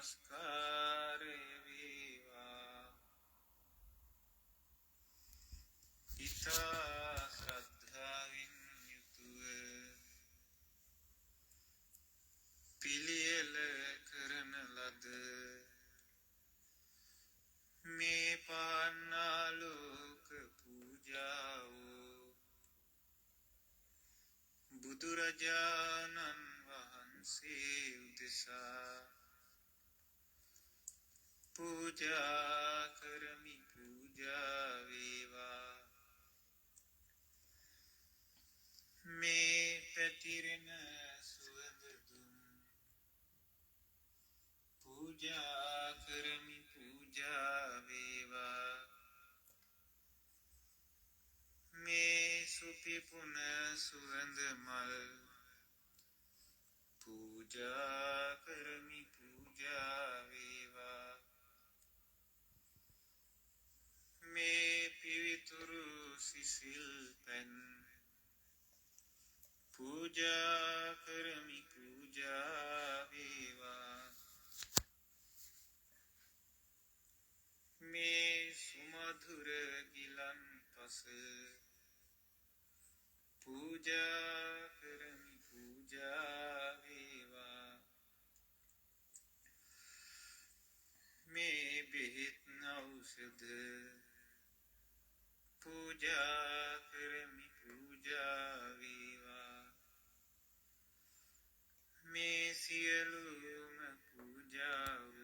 නමස්කාරය වේවා ඉතා ශ්‍රද්ධාවෙන් යුතුව පිළියෙල කරන ලද මේ පාන්නාලෝක පූජාව බුදුරජාණන් වහන්සේ උදෙසා පූජා කරමි පූජා වේවා මේ පැතිරෙන සුවඳ දුම් පූජා කරමි පූජා වේවා මේ සුපිපුන සුවඳ මල් පූජා කරමි පූජා වේවා මේ පිවිතුරු සිසිල් පැන් පූජා කරමි පූජා වේවා මේ සුමధుර ගිලන් පස පූජා කරමි පූජා වේවා මේ බෙහෙත් ඖෂධ පූජා කරමි පූජා වේවා මේ සියලුම පූජාව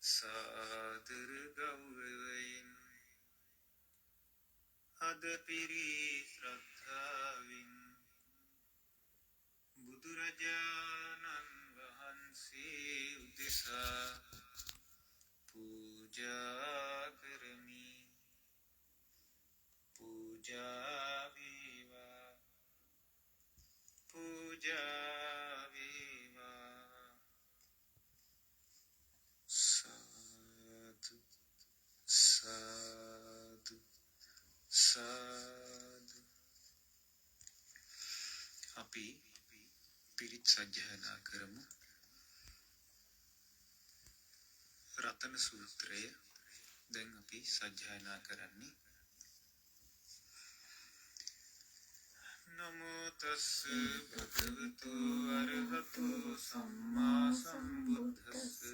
සාදර ගෞරවයෙන් අද පිරි ශ්‍රද්ධාවෙන් බුදුරජාණන් වහන්සේ උදෙසා පූජා කරමි පූජා වේවා පූජා වේවා සාදු සාදු සාදු අපි පිරිත් සජ්ජායනා කරමු රතන සූත්‍රය දැන් අපි සජ්ජායනා කරන්නේ නමෝ තස්ස භගවතු අරහතු සම්මා සම්බුද්දස්ස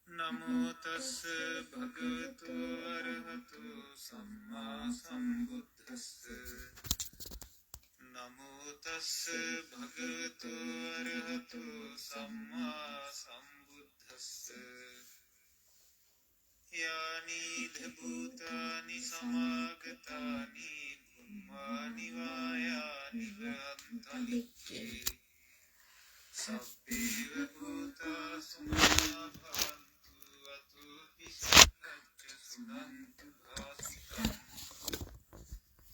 නමෝ තස්ස භගවතු අරහතු සම්මා සම්බුද්දස්ස නමෝ තස්ස භගවතු අරහතු සම්මා සම්බුද්දස්ස යානි භූතානි සමාගතානි බුම්මානි වායානි වන්තලික්ඛේ සබ්බේව භූතා සුඛා භවන්තු අතු පිසක්ඛච්ච සුනන්තු භාසිතං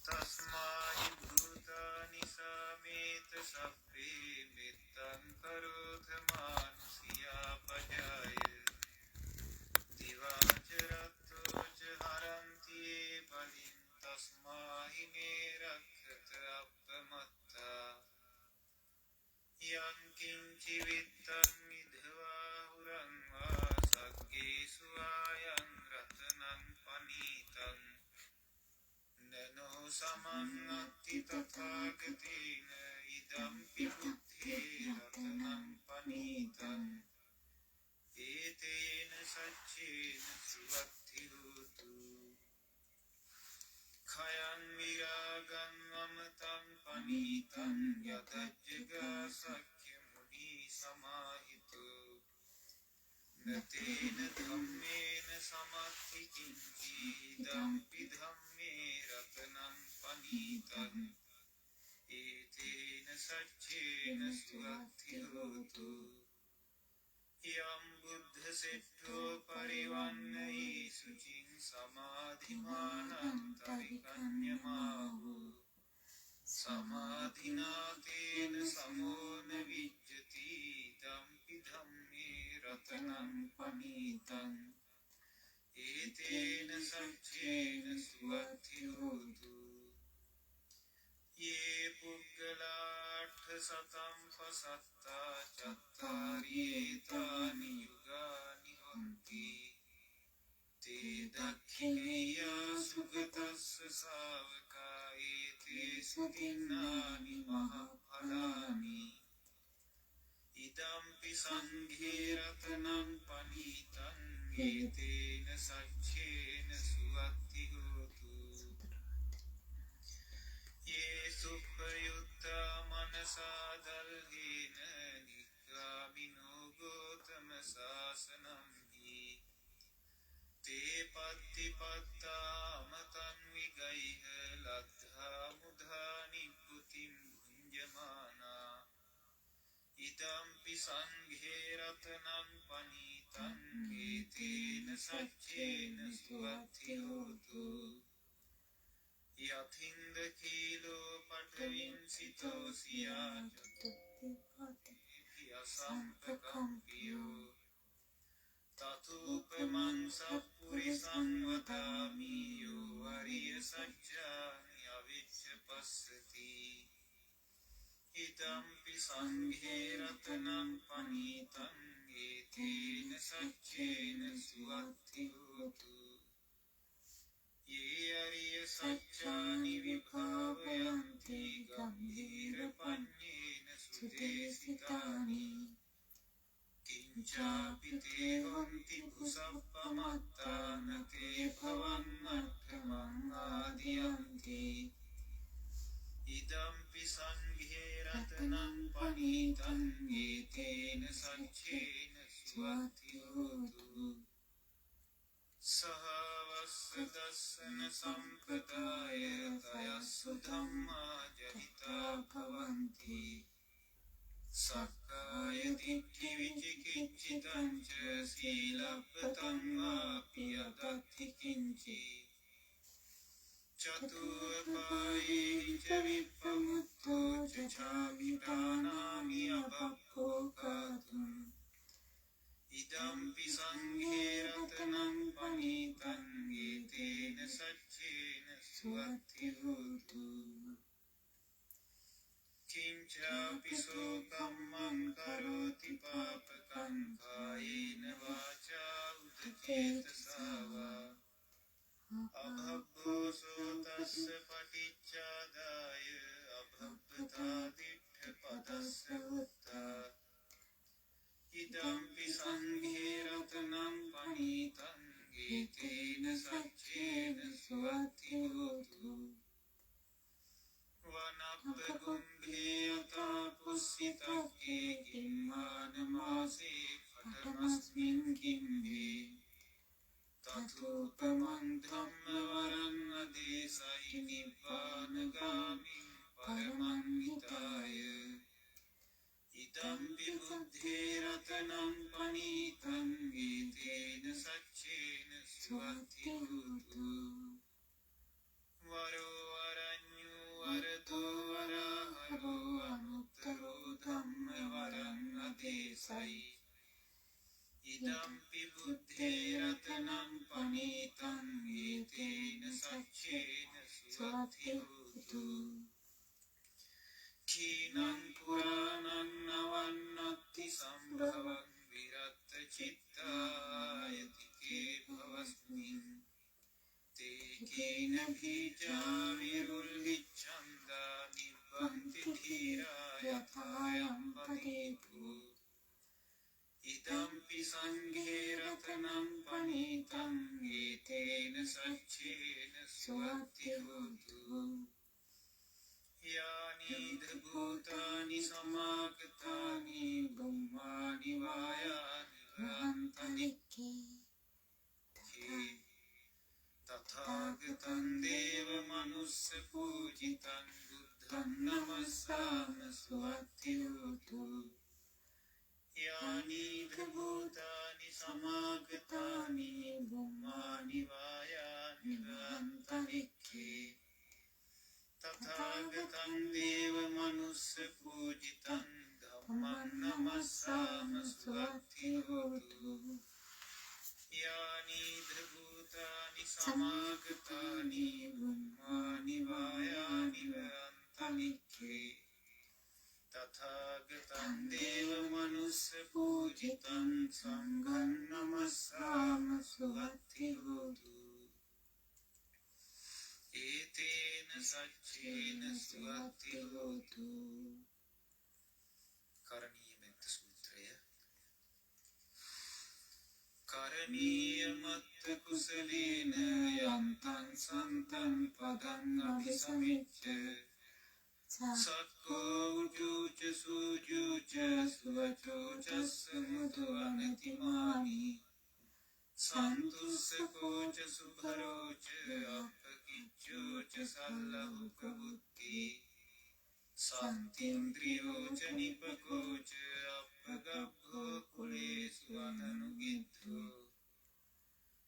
තස්මායි භූතානි සමේත සබ්බේ මෙත්තං කරෝත මානුසියා පජාය දිවාචරත්තෝ ච හරන්ති බලින් තස්මායි නේරක්ඛත අප්පමත්තා යං කිංචි විත්තං විධවා හුරං වා සග්ගේසු ආයං රතනං පනීතං නනෝ සමං අත්ති තථාගතේන ඉදම්පි බුද්ධේ රතනං පනීතං ඒතේන සච්චේන සුවත්ති හෝතු khයං විරාගං අමතං පනීතං යතජ්ජගා සක්ඛ්‍ය මුනි සමාහිතු නතේන ධම්මේන සමත්ති කිංචි දම්පි ධම්මේ රතනං පනීතං ඒතේන සච්චේන සුවත්ති හෝතු යම් බුද්ධ සෙට්ඨෝ පරිවන්නයි සුචින් සමාධිමානං තරිකඤ්ඤමාහු සමාධිනාතේන සමෝන විජ්ජති දම්පි ධම්මේ රතනං පනීතං ඒතේන සච්චේන සුවත්ති හෝතු ये पुग्गलाठ සතම් පසත්තා චත්තාරි ඒතානි යුගානි හොන්ති තේ දක්ඛිනේය සුගතස්ස ශාවකා ඒතේසු දින්නානි මහඵලානි ඉදම්පි සංඝේ රතනං පනිතං ඒතේන සච්චේන සුවත්ති හෝතු යේ සුප්පයුත්තා මනසා දල්හේන නික්ඛාමිනෝ ගෝතම සාසනං හි තේ පත්තිපත්තා අමතං විගයිහ ලද්ධා මුධා නිබ්බුතිම් භුඤ්ජමානා ඉදම්පි සංඝේ රතනං පනිතං ඒතේන සච්චේන සුවත්ති හෝතු යතින්ද කීලෝ පඨවින්සිතෝ සියාචතුප්පති අසම්පකම්පියෝ තතුපමං සප්පුරිසං වදාමියෝ අරිය සත්‍යානි අවිච්ඡපස්සති ඉදම්පි සංඝේ රතනං පනිතං ඒතේන සච්චේන සුවත්ති හෝතු යේ අරිය සත්‍යානි විභාවයන්ති ගම්භීර පඤ්ඤේන සුදේසිතානි කිංචාපි තේ හොන්ති කුසප්පමත්තාන තේ භවං අට්ඨමං ආදියන්ති ඉදම්පි සංඝේ රතනං පනිතං ඒතේන සච්චේන සුවත්ති හෝතු සහවස්ස දස්සන සම්පදාය තයස්සු ධම්මා ජනිතා භවන්ති සක්කාය දිට්ඨි විචිකිච්ඡිතං ච සීලබ්බතං වාපි අදත්ති කිංචි චතුප්පායේ ච විප්පමුත්තෝ ච ඡාමිදානාමි අබප්පෝකාතුං ඉදම්පි සංඝේ රතනං පනිතං ඒතේන සච්චේන සුවත්ති හෝතු කිංචාපි සෝ කම්මං කරෝති පාපකං කායේන වාචා උදචේතසා වා අභබ්බෝසෝ තස්ස පටිච්චාදාය අභබ්බතා දිට්ඨ පදස්ස උත්තා ඉදම්පි සංඝේ රතනං පනිතං ඒතේන සච්චේන සුවත්ති හෝතු වනප්පගුම්භේ අතා පුස්සිතක්කේ කිම්මානමාසේ පඨමස්මින් කිම්භේ තතුපමං ධම්ම වරං අදේසයි නිබ්බානගාමින් පරමං හිතාය ඉදම්පි බුද්ධේ රතනං පනිතං ඒතේන සච්චේන සුවත්ති හෝතු වරෝ වරඤ්ඤෝ වරතෝ වරහරෝ අනුත්තරෝ ධම්ම වරං අදේසයි ඉදම්පි බුද්ධේ රතනං පනිතං ඒතේන සච්චේන සුවත්ති හෝතු කීනං පුරාණං නවන්නත්ති සම්භවං විරත්ත චිත්තායති කේ භවස්මින් තේ කීන භීජා විරුල්ලිච්ඡන්දා නිබ්බන්ති ධීරා යථායම් පදේපු ඉදම්පි සංඝේ රතනං පනිතං ඒතේන සච්චේන සුවත්ති හෝතු යානිද භූතානි සමාගතානි බුම්මානි වායානි වහන්තනික්ඛේ තථාගතං දේව මනුස්ස පූජිතං බුද්ධං නමස්සාම සුවත්ති හෝතු යානිද භූතානි සමාගතානි බුම්මානි වායානි වහන්තනික්ඛේ තථාගතං දේව මනුස්ස පූජිතං ධම්මං නමස්සාම සුවත්ති හෝතු යානි භූතානි සමාගතානි බුම්මානි වායානි වහන්තනික්ඛේ තථාගතං දේව මනුස්ස පූජිතං සංඝං නමස්සාම සුවත්ති හෝතු ඒතේන සච්චේන සුවත්ති හෝතු කරණීය මෙත්ත සූත්‍රය කරණීය මත්ත කුසලේන යන්තං සන්තං පදං අபிසමිච්ඡ සක්කෝ උජුච සූජුච සුවචෝ චස්ස මුදු අනතිමානි සන්තුස්සකෝච සුභරෝච අපකිච්චෝච සල්ලහුක බුද්ධි සන්තින්ද්‍රියෝච නිපකෝච අපගබ්බෝ කුලේසු අනනුගිද්ධෝ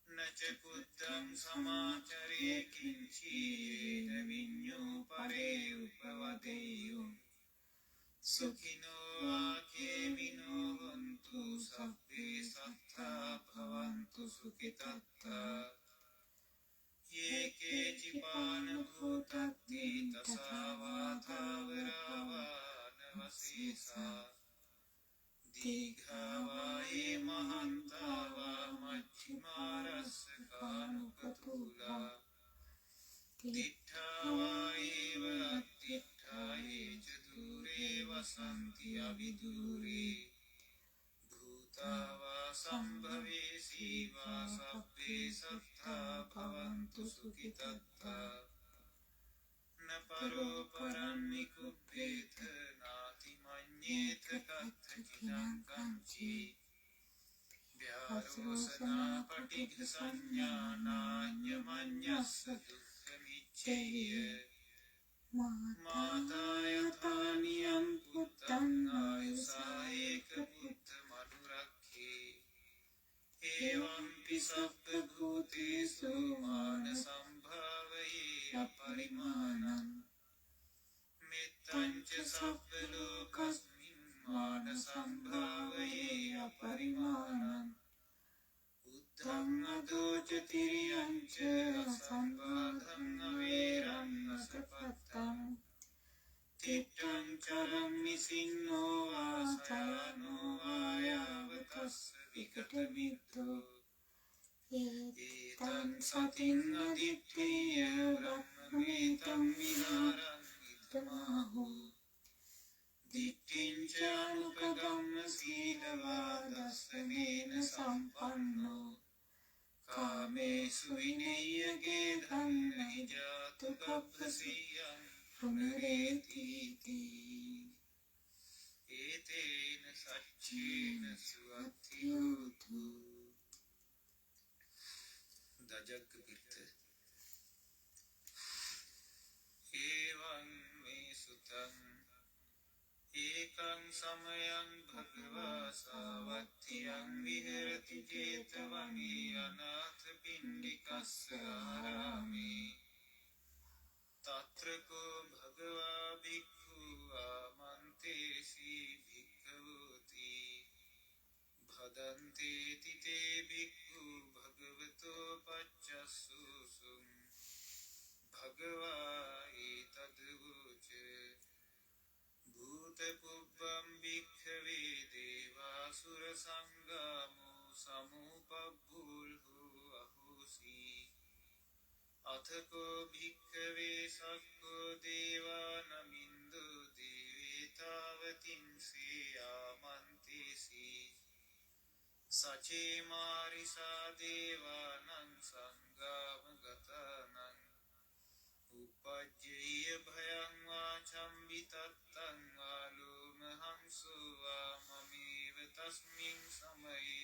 නච බුද්ධං සමාචරේ කිංචීන විඤ්ඤෝ පරේ උපවදෙය්‍යෝ සුඛිනෝ ආකේමිනෝ හොන්තු සබ්බේ සත්තා භවන්තු සුඛිතත්තා යේකේ චිපාන භූතත්ති තසාවාතාවරාවාන වසීසා දීඝාවායේ මහන්තාවා මච්චිමාරස්සකානුකතුලා තිට්ඨාවායේව අත්තිට්ඨායේ ච දුරේ වසන්ති අවිදුරේ භූතාවා සම්භවේ සීවා සබ්බේ සත්තා භවන්තු සුඛිතත්තා නපරෝ පරන්නි කුප්පේත නාති මඤ්ඤේත කච්චිනං කංචි ව්‍යාරෝසනා පටිඝ සංඥානාඤ්ඤමඤ්ඤස්ස දුක්ඛමිච්ඡේය මාතා යථානියං පුත්තං ආයුසා ඒක පුත්ත මනුරක්ඛේ එවං සබ්බ භූතේසු මාන සම්භාවයේ අපරිමාණං මෙත්තං ච සබ්බ ලෝකස්මින් මාන සම්භාවයේ අපරිමාණං උත්තං අදෝච තිරියං ච අසංවාදං අවේරං අසපත්තං තිත්තං චරං නිසින්නෝ වාසයනෝ ආයාවතස්ස විකට මිත්තෝ ඒතං සතින් අදිත්තේය බ්‍රහ්මේතං විහාරං ඉදමාහෝ දිට්ඨිං ච අනුපගම්ම සීලවා දස්සනේන සම්පන්නෝ කාමේසු විනය්‍ය ගේධං නහි ජාතු කප්පසියං පුනරේතිති ඒතේන සච්චේන සුවත්ති හෝතු දජග්ග පිරිත ඒවං මේ සුතං ඒකං සමයං භගවා සාවත්තියං විහෙරති ජේතවනේ අනාථ පිණ්ඩිකස්ස ආරාමේ තත්‍රකෝ භගවා භික්ඛු ආමන්තේසි භික්ඛවෝති භදන්තේ තිතේ භික්ඛු භගවතෝ පච්චස්සුසුං භගවා ඒතදවෝච භූත පුබ්බම් භික්ඛවේ දේවාසුර සංගාමෝ සමුපබ්බුල්හු අහෝසි අතකෝ භික්ඛවේ සක්කෝ දේවානමින්දු දේවතාවතින්සේ ආමන්තේසි සචේ මාරිසා දේවානං සංගාම ගතානං උපජ්ජේය භයං වාචම්බිතත්තං ආලෝමහංසෝ වාමමේව තස්මින් සමයේ